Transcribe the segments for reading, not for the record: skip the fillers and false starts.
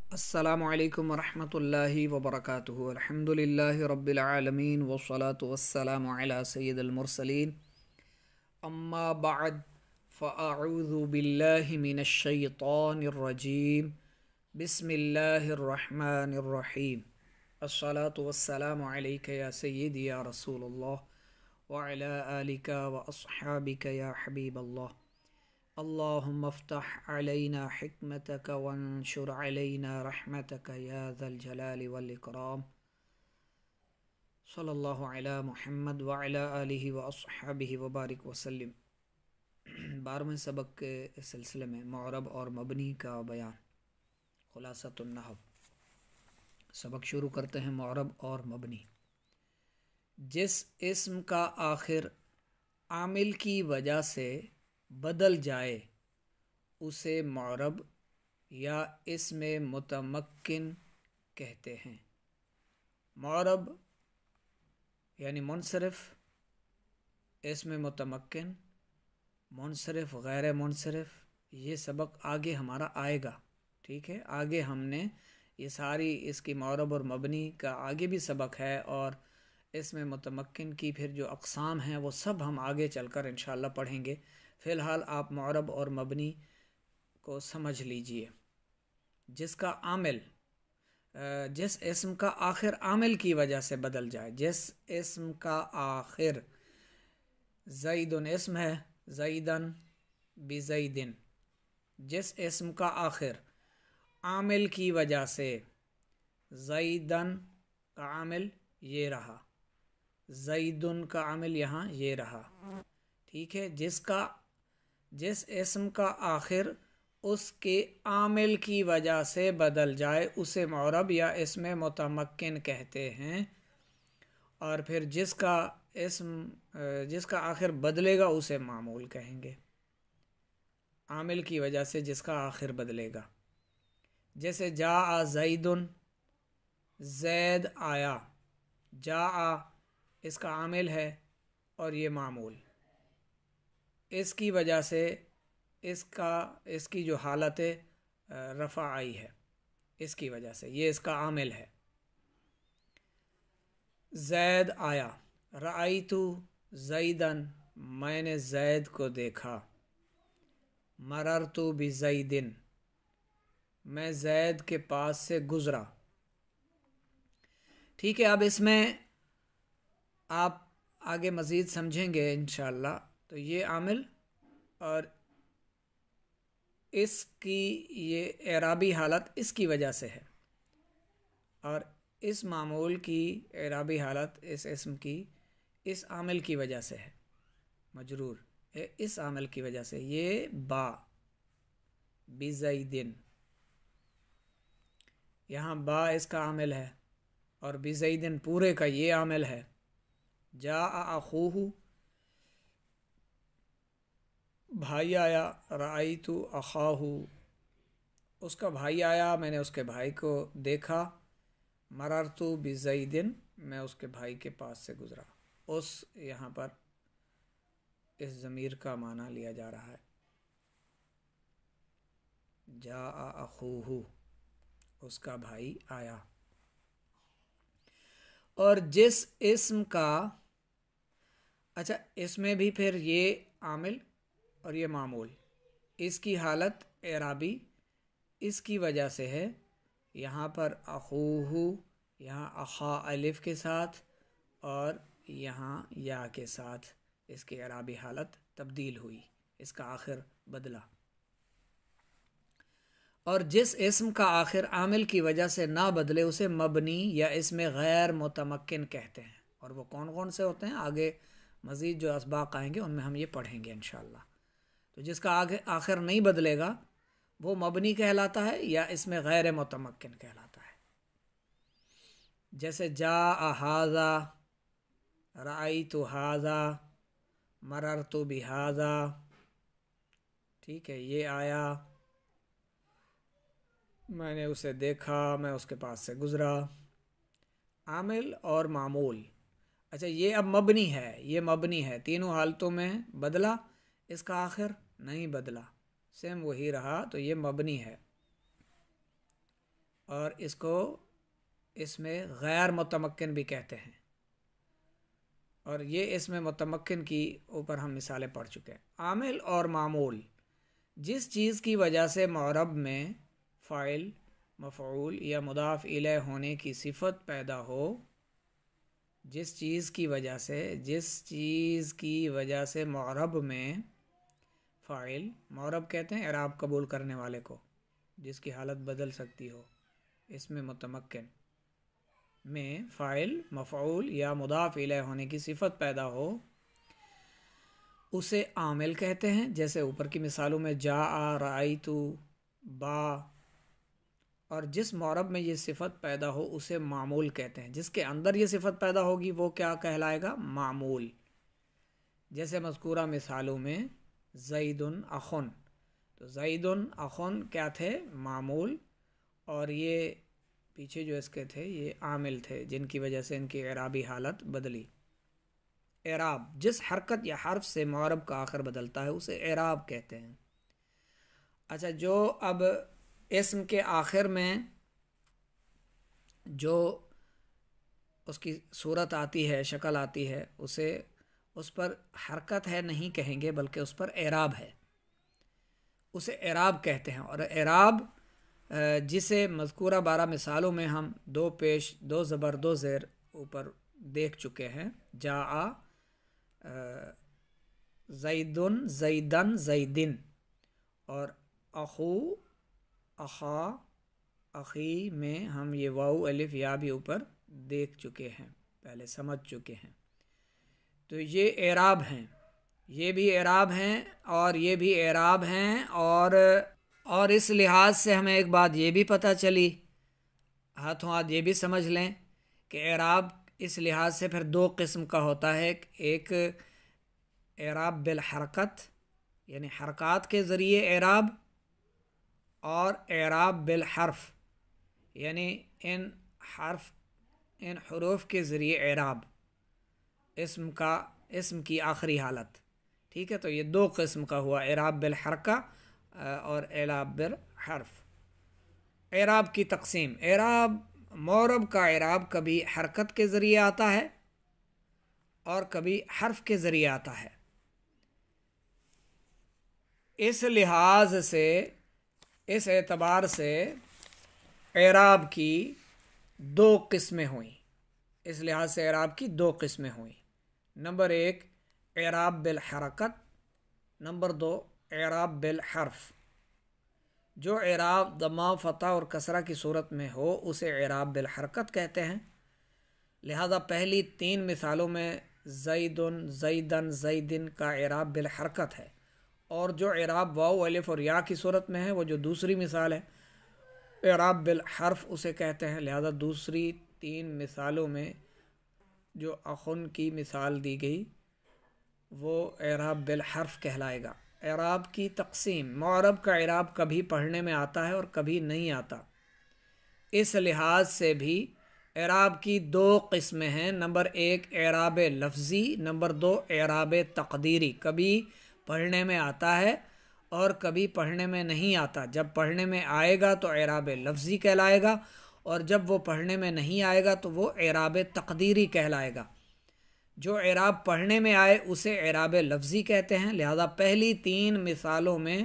السلام علیکم ورحمۃ اللہ وبرکاتہ الحمدللہ رب العالمین والصلاة والسلام علی سید المرسلین اما بعد فاعوذ باللہ من الشیطان الرجیم بسم اللہ الرحمن الرحیم الصلاة والسلام علیک یا سیدی یا رسول اللہ وعلی آلک واصحابک یا حبیب اللہ اللہم افتح علینا حکمتک وانشر علینا رحمتک یا ذا الجلال والاکرام صلی اللہ علی محمد وعلی آلہ واصحابہ وبارک وسلم۔ 12ویں سبق کے اس سلسلے میں معرب اور مبنی کا بیان، خلاصۃ النحو۔ سبق شروع کرتے ہیں معرب اور مبنی۔ جس اسم کا آخر عامل کی وجہ سے بدل جائے اسے معرب یا اسم متمکن کہتے ہیں۔ معرب یعنی منصرف، اسم متمکن، منصرف، غیر منصرف، یہ سبق آگے ہمارا آئے گا، ٹھیک ہے۔ آگے ہم نے یہ ساری اس کی معرب اور مبنی کا آگے بھی سبق ہے، اور اسم متمکن کی پھر جو اقسام ہیں وہ سب ہم آگے چل کر انشاءاللہ پڑھیں گے۔ فی الحال آپ معرب اور مبنی کو سمجھ لیجئے۔ جس کا عامل، جس اسم کا آخر عامل کی وجہ سے بدل جائے، جس اسم کا آخر زیدن اسم ہے، زیدن بزیدن، جس اسم کا آخر عامل کی وجہ سے، زیدن کا عامل یہ رہا، زیدن کا عامل یہاں یہ رہا، ٹھیک ہے۔ جس اسم کا آخر اس کے عامل کی وجہ سے بدل جائے اسے معرب یا اسم متمکن کہتے ہیں، اور پھر جس کا آخر بدلے گا اسے معمول کہیں گے۔ عامل کی وجہ سے جس کا آخر بدلے گا، جیسے جاء زیدن، زید آیا، جاء اس کا عامل ہے اور یہ معمول، اس کی وجہ سے اس کی جو حالت رفع آئی ہے، اس کی وجہ سے یہ اس کا عامل ہے۔ زید آیا، رأیت زیدن، میں نے زید کو دیکھا، مررت بزیدن، میں زید کے پاس سے گزرا، ٹھیک ہے۔ اب اس میں آپ آگے مزید سمجھیں گے انشاءاللہ۔ تو یہ عامل اور اس کی یہ اعرابی حالت اس کی وجہ سے ہے، اور اس معمول کی اعرابی حالت اس اسم کی اس عامل کی وجہ سے ہے، مجرور ہے اس عامل کی وجہ سے۔ یہ با بزیدن، یہاں با اس کا عامل ہے اور بزیدن پورے کا یہ عامل ہے۔ جاء اخوہ، بھائی آیا، رأیت اخاہ، اس کا بھائی آیا، میں نے اس کے بھائی کو دیکھا، مررت بزیدن، میں اس کے بھائی کے پاس سے گزرا۔ اس یہاں پر اس ضمیر کا معنی لیا جا رہا ہے، جاء اخوہ، اس کا بھائی آیا۔ اور جس اسم کا، اچھا اس میں بھی پھر یہ عامل اور یہ معمول، اس کی حالت اعرابی اس کی وجہ سے ہے۔ یہاں پر اخوہ، یہاں اخا الف کے ساتھ اور یہاں یا کے ساتھ اس کی اعرابی حالت تبدیل ہوئی، اس کا آخر بدلا۔ اور جس اسم کا آخر عامل کی وجہ سے نہ بدلے اسے مبنی یا اسم غیر متمکن کہتے ہیں۔ اور وہ کون کون سے ہوتے ہیں آگے مزید جو اسباق آئیں گے ان میں ہم یہ پڑھیں گے انشاءاللہ۔ تو جس کا آخر نہیں بدلے گا وہ مبنی کہلاتا ہے یا اسم غیر متمکن کہلاتا ہے۔ جیسے جاء ھذا، رأیت ھذا، مررت بھذا، ٹھیک ہے، یہ آیا، میں نے اسے دیکھا، میں اس کے پاس سے گزرا۔ عامل اور معمول، اچھا یہ اب مبنی ہے، یہ مبنی ہے، تینوں حالتوں میں بدلا، اس کا آخر نہیں بدلا، سیم وہی رہا، تو یہ مبنی ہے۔ اور اس میں غیر متمکن بھی کہتے ہیں، اور یہ اس میں متمکن کی اوپر ہم مثالیں پڑھ چکے ہیں۔ عامل اور معمول، جس چیز کی وجہ سے معرب میں فاعل، مفعول یا مضاف الیہ ہونے کی صفت پیدا ہو، جس چیز کی وجہ سے معرب میں فاعل، معرب کہتے ہیں اعراب قبول کرنے والے کو جس کی حالت بدل سکتی ہو، اس میں متمکن میں فاعل، مفعول یا مضاف الیہ ہونے کی صفت پیدا ہو، اسے عامل کہتے ہیں۔ جیسے اوپر کی مثالوں میں جاء، رأیت، با، اور جس معرب میں یہ صفت پیدا ہو اسے معمول کہتے ہیں۔ جس کے اندر یہ صفت پیدا ہوگی وہ کیا کہلائے گا؟ معمول۔ جیسے مذکورہ مثالوں میں زید اخن، تو زید اخن کیا تھے؟ معمول، اور یہ پیچھے جو اس کے تھے یہ عامل تھے جن کی وجہ سے ان کی اعرابی حالت بدلی۔ اعراب، جس حرکت یا حرف سے معرب کا آخر بدلتا ہے اسے اعراب کہتے ہیں۔ اچھا، جو اب اسم کے آخر میں جو اس کی صورت آتی ہے، شکل آتی ہے، اس پر حرکت ہے نہیں کہیں گے بلکہ اس پر اعراب ہے، اسے اعراب کہتے ہیں۔ اور اعراب جسے مذکورہ 12 مثالوں میں ہم 2 پیش 2 زبر 2 زیر اوپر دیکھ چکے ہیں، جاء، زیدن، زیدن، زیدن، اور اخو، اخا، اخی میں ہم یہ واو الف یا بھی اوپر دیکھ چکے ہیں، پہلے سمجھ چکے ہیں۔ تو یہ اعراب ہیں، یہ بھی اعراب ہیں اور یہ بھی اعراب ہیں، اور اس لحاظ سے ہمیں ایک بات یہ بھی پتہ چلی، ہاتھوں ہاتھ یہ بھی سمجھ لیں کہ اعراب اس لحاظ سے پھر 2 قسم کا ہوتا ہے۔ ایک اعراب بالحرکت، یعنی حرکات کے ذریعے اعراب، اور اعراب بالحرف، یعنی ان حروف کے ذریعے اعراب، اسم کی آخری حالت۔ ٹھیک ہے، تو یہ 2 قسم کا ہوا، اعراب بالحرکہ اور اعراب بالحرف۔ اعراب کی تقسیم، معرب کا اعراب کبھی حرکت کے ذریعے آتا ہے اور کبھی حرف کے ذریعے آتا ہے۔ اس لحاظ سے، اس اعتبار سے اعراب کی 2 قسمیں ہوئیں، اس لحاظ سے اعراب کی 2 قسمیں ہوئیں۔ نمبر 1 اعراب بالحرکت، نمبر 2 اعراب بالحرف۔ جو اعراب ضمہ، فتح اور کسرہ کی صورت میں ہو اسے اعراب بالحرکت کہتے ہیں۔ لہذا پہلی 3 مثالوں میں زیدن، زیدن، زیدن کا اعراب بالحرکت ہے، اور جو اعراب واو الف اور یا کی صورت میں ہے وہ جو دوسری مثال ہے اعراب بالحرف اسے کہتے ہیں۔ لہذا دوسری 3 مثالوں میں جو اخن کی مثال دی گئی وہ اعراب بالحرف کہلائے گا۔ اعراب کی تقسیم، معرب کا اعراب کبھی پڑھنے میں آتا ہے اور کبھی نہیں آتا، اس لحاظ سے بھی اعراب کی 2 قسمیں ہیں۔ نمبر 1 اعراب لفظی، نمبر 2 اعراب تقدیری۔ کبھی پڑھنے میں آتا ہے اور کبھی پڑھنے میں نہیں آتا۔ جب پڑھنے میں آئے گا تو اعراب لفظی کہلائے گا، اور جب وہ پڑھنے میں نہیں آئے گا تو وہ اعراب تقدیری کہلائے گا۔ جو اعراب پڑھنے میں آئے اسے اعراب لفظی کہتے ہیں۔ لہذا پہلی 3 مثالوں میں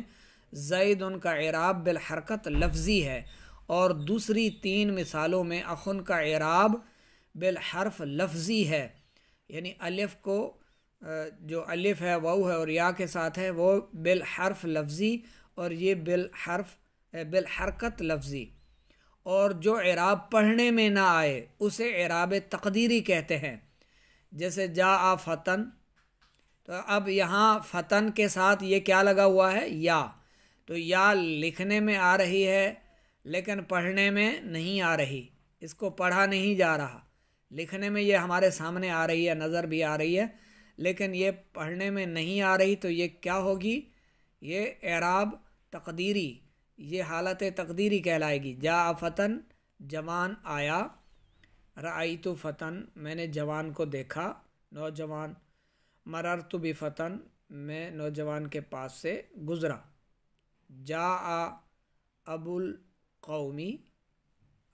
زید ان کا اعراب بالحرکت لفظی ہے، اور دوسری 3 مثالوں میں اخن کا اعراب بالحرف لفظی ہے، یعنی الف کو جو الف ہے، واو ہے اور یا کے ساتھ ہے وہ بالحرف لفظی، اور یہ بالحرکت لفظی۔ اور جو اعراب پڑھنے میں نہ آئے اسے اعراب تقدیری کہتے ہیں۔ جیسے جاء فتن، تو اب یہاں فتن کے ساتھ یہ کیا لگا ہوا ہے؟ یا، تو یا لکھنے میں آ رہی ہے لیکن پڑھنے میں نہیں آ رہی، اس کو پڑھا نہیں جا رہا، لکھنے میں یہ ہمارے سامنے آ رہی ہے، نظر بھی آ رہی ہے، لیکن یہ پڑھنے میں نہیں آ رہی، تو یہ کیا ہوگی؟ یہ اعراب تقدیری، یہ حالت تقدیری کہلائے گی۔ جاء فتن، جوان آیا، رأیت فتن، میں نے جوان کو دیکھا، نوجوان، مررت بفتن، میں نوجوان کے پاس سے گزرا۔ جاء ابو القومی،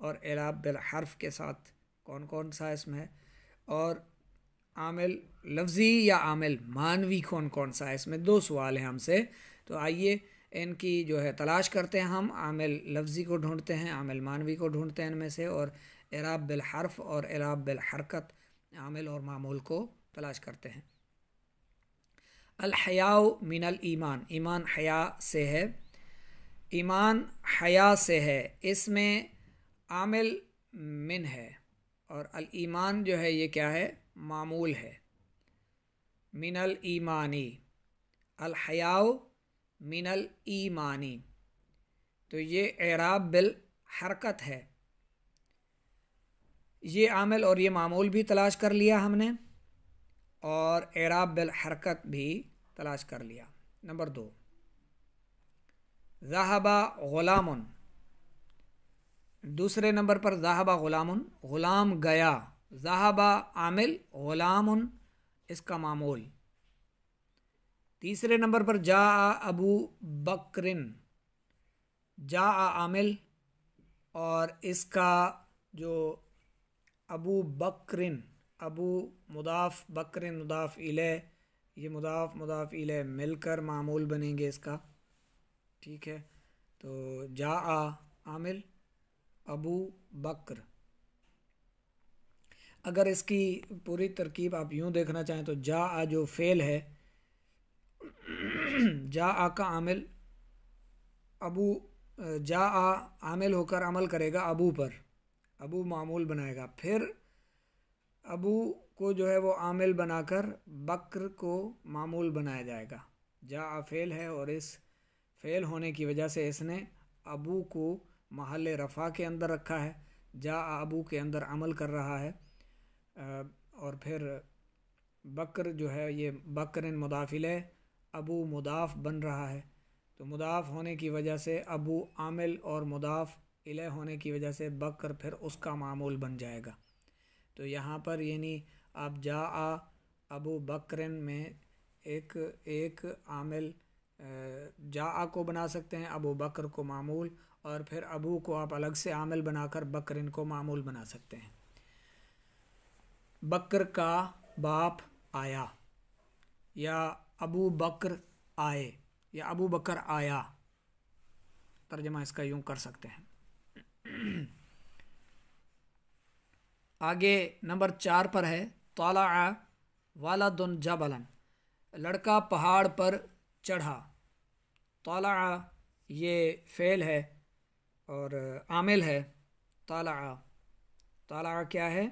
اور اعراب بالحرف کے ساتھ کون کون سا اس میں ہے، اور عامل لفظی یا عامل معنوی کون کون سا ہے. اس میں 2 سوال ہیں ہم سے، تو آئیے ان کی جو ہے تلاش کرتے ہیں. ہم عامل لفظی کو ڈھونڈتے ہیں، عامل معنوی کو ڈھونڈتے ہیں ان میں سے، اور اعراب بالحرف اور اعراب بالحرکت عامل اور معمول کو تلاش کرتے ہیں. الحیاء من الایمان، ایمان حیا سے ہے، ایمان حیا سے ہے. اس میں عامل من ہے اور الایمان جو ہے یہ کیا ہے، معمول ہے. من الایمانی، الحیاء من الایمانی، تو یہ اعراب بالحرکت ہے. یہ عامل اور یہ معمول بھی تلاش کر لیا ہم نے، اور اعراب بالحرکت بھی تلاش کر لیا. نمبر 2، ذہب غلام، دوسرے نمبر پر ذہب غلام، غلام گیا. ذہب عامل، غلام اس کا معمول. تیسرے نمبر پر جاء ابو بکرن، جاء عامل اور اس کا جو ابو بکرن، ابو مضاف، بکرن مضاف الیہ، یہ مضاف مضاف الیہ مل کر معمول بنیں گے اس کا. ٹھیک ہے، تو جاء عامل، ابو بکر. اگر اس کی پوری ترکیب آپ یوں دیکھنا چاہیں تو جاء جو فعل ہے، جاء کا عامل ابو، جاء عامل ہو کر عمل کرے گا ابو پر، ابو معمول بنائے گا، پھر ابو کو جو ہے وہ عامل بنا کر بکر کو معمول بنایا جائے گا. جاء فعل ہے اور اس فعل ہونے کی وجہ سے اس نے ابو کو محل رفع کے اندر رکھا ہے، جاء ابو کے اندر عمل کر رہا ہے. اور پھر بکر جو ہے یہ بکرن مضاف الیہ، ابو مضاف بن رہا ہے، تو مضاف ہونے کی وجہ سے ابو عامل اور مضاف الیہ ہونے کی وجہ سے بکر پھر اس کا معمول بن جائے گا. تو یہاں پر یعنی آپ جاء ابو بکرن میں ایک عامل جاء کو بنا سکتے ہیں، ابو بکر کو معمول، اور پھر ابو کو آپ الگ سے عامل بنا کر بکرن کو معمول بنا سکتے ہیں. بکر کا باپ آیا، یا ابو بکر آئے، یا ابو بکر آیا، ترجمہ اس کا یوں کر سکتے ہیں. آگے نمبر 4 پر ہے طلع ولد جبلا، لڑکا پہاڑ پر چڑھا. طلع یہ فعل ہے اور عامل ہے. طلع، طلع کیا ہے،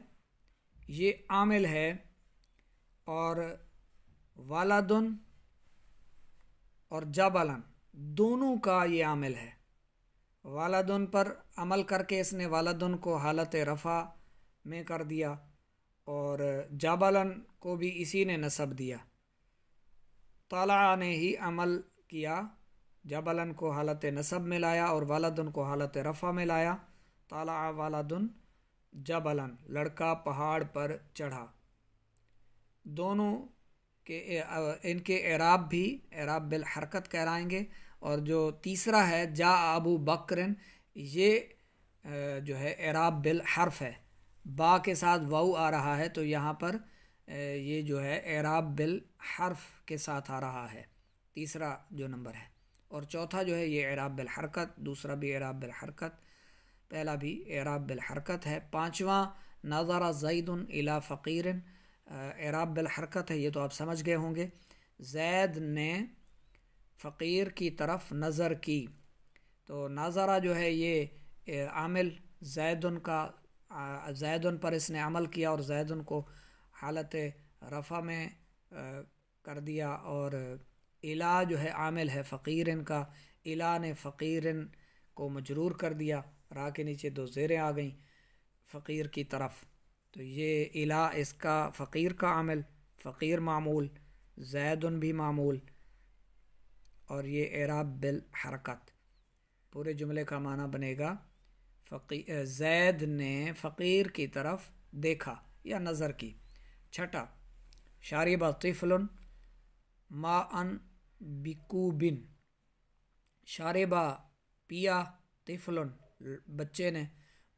یہ عامل ہے، اور ولدن اور جبلن دونوں کا یہ عامل ہے. ولدن پر عمل کر کے اس نے ولدن کو حالت رفع میں کر دیا، اور جبلن کو بھی اسی نے نصب دیا. طلع نے ہی عمل کیا، جبلن کو حالت نصب میں لایا اور ولدن کو حالت رفع میں لایا. طلع ولدن جبلن، لڑکا پہاڑ پر چڑھا. دونوں کے ان کے اعراب بھی اعراب بالحرکت کہلائیں گے. اور جو تیسرا ہے جاء ابو بکرن، یہ جو ہے اعراب بالحرف ہے، با کے ساتھ واو آ رہا ہے، تو یہاں پر یہ جو ہے اعراب بالحرف کے ساتھ آ رہا ہے، تیسرا جو نمبر ہے. اور چوتھا جو ہے یہ اعراب بالحرکت، دوسرا بھی اعراب بالحرکت، پہلا بھی اعراب بالحرکت ہے. پانچواں نظر زید الی فقیر، اعراب بالحرکت ہے، یہ تو آپ سمجھ گئے ہوں گے. زید نے فقیر کی طرف نظر کی، تو نظرہ جو ہے یہ عامل زیدن کا، زیدن پر اس نے عمل کیا اور زیدن کو حالت رفع میں کر دیا. اور الا جو ہے عامل ہے فقیرن کا، الا نے فقیرن کو مجرور کر دیا، را کے نیچے 2 زیریں آ گئیں، فقیر کی طرف. تو یہ الا اس کا فقیر کا عامل، فقیر معمول، زیدن بھی معمول، اور یہ اعراب بالحرکت. پورے جملے کا معنی بنے گا زید نے فقیر کی طرف دیکھا یا نظر کی. چھٹا شارب طفل ماء بکوب، شاربہ پیا، طفل بچے نے،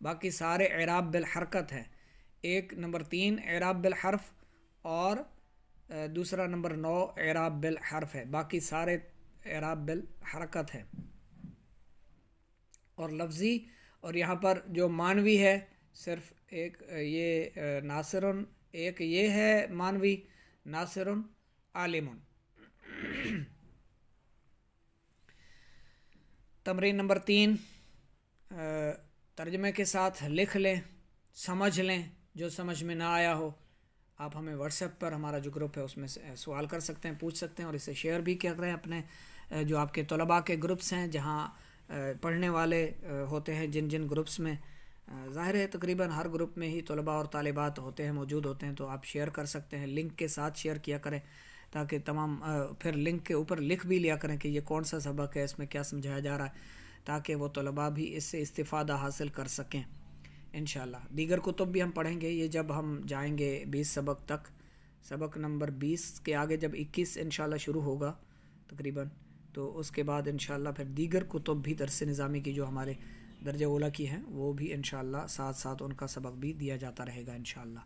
باقی سارے اعراب بالحرکت ہیں. ایک نمبر 3 اعراب بالحرف اور دوسرا نمبر 9 اعراب بالحرف ہے. باقی سارے اعراب بالحرکت ہے. اور لفظی اور یہاں پر جو مانوی ہے صرف ایک یہ ناصرن، ایک یہ ہے مانوی ناصرن عالمن. تمرین نمبر 3 ترجمے کے ساتھ لکھ لیں، سمجھ لیں. جو سمجھ میں نہ آیا ہو آپ ہمیں واٹس ایپ پر ہمارا جو گروپ ہے اس میں سوال کر سکتے ہیں، پوچھ سکتے ہیں، اور اسے شیئر بھی کر رہے ہیں اپنے جو آپ کے طلباء کے گروپس ہیں جہاں پڑھنے والے ہوتے ہیں. جن جن گروپس میں ظاہر ہے تقریباً ہر گروپ میں ہی طلباء اور طالبات ہوتے ہیں، موجود ہوتے ہیں، تو آپ شیئر کر سکتے ہیں. لنک کے ساتھ شیئر کیا کریں تاکہ تمام پھر لنک کے اوپر لکھ بھی لیا کریں کہ یہ کون سا سبق ہے، اس میں کیا سمجھایا جا رہا ہے، تاکہ وہ طلباء بھی اس سے استفادہ حاصل کر سکیں انشاءاللہ. دیگر کتب بھی ہم پڑھیں گے یہ جب ہم جائیں گے 20 سبق تک. سبق نمبر 20 کے آگے جب 21 انشاءاللہ شروع ہوگا تقریباً، تو اس کے بعد انشاءاللہ پھر دیگر کتب بھی درس نظامی کی جو ہمارے درجہ اولیٰ کی ہیں وہ بھی انشاءاللہ ساتھ ساتھ ان کا سبق بھی دیا جاتا رہے گا انشاءاللہ.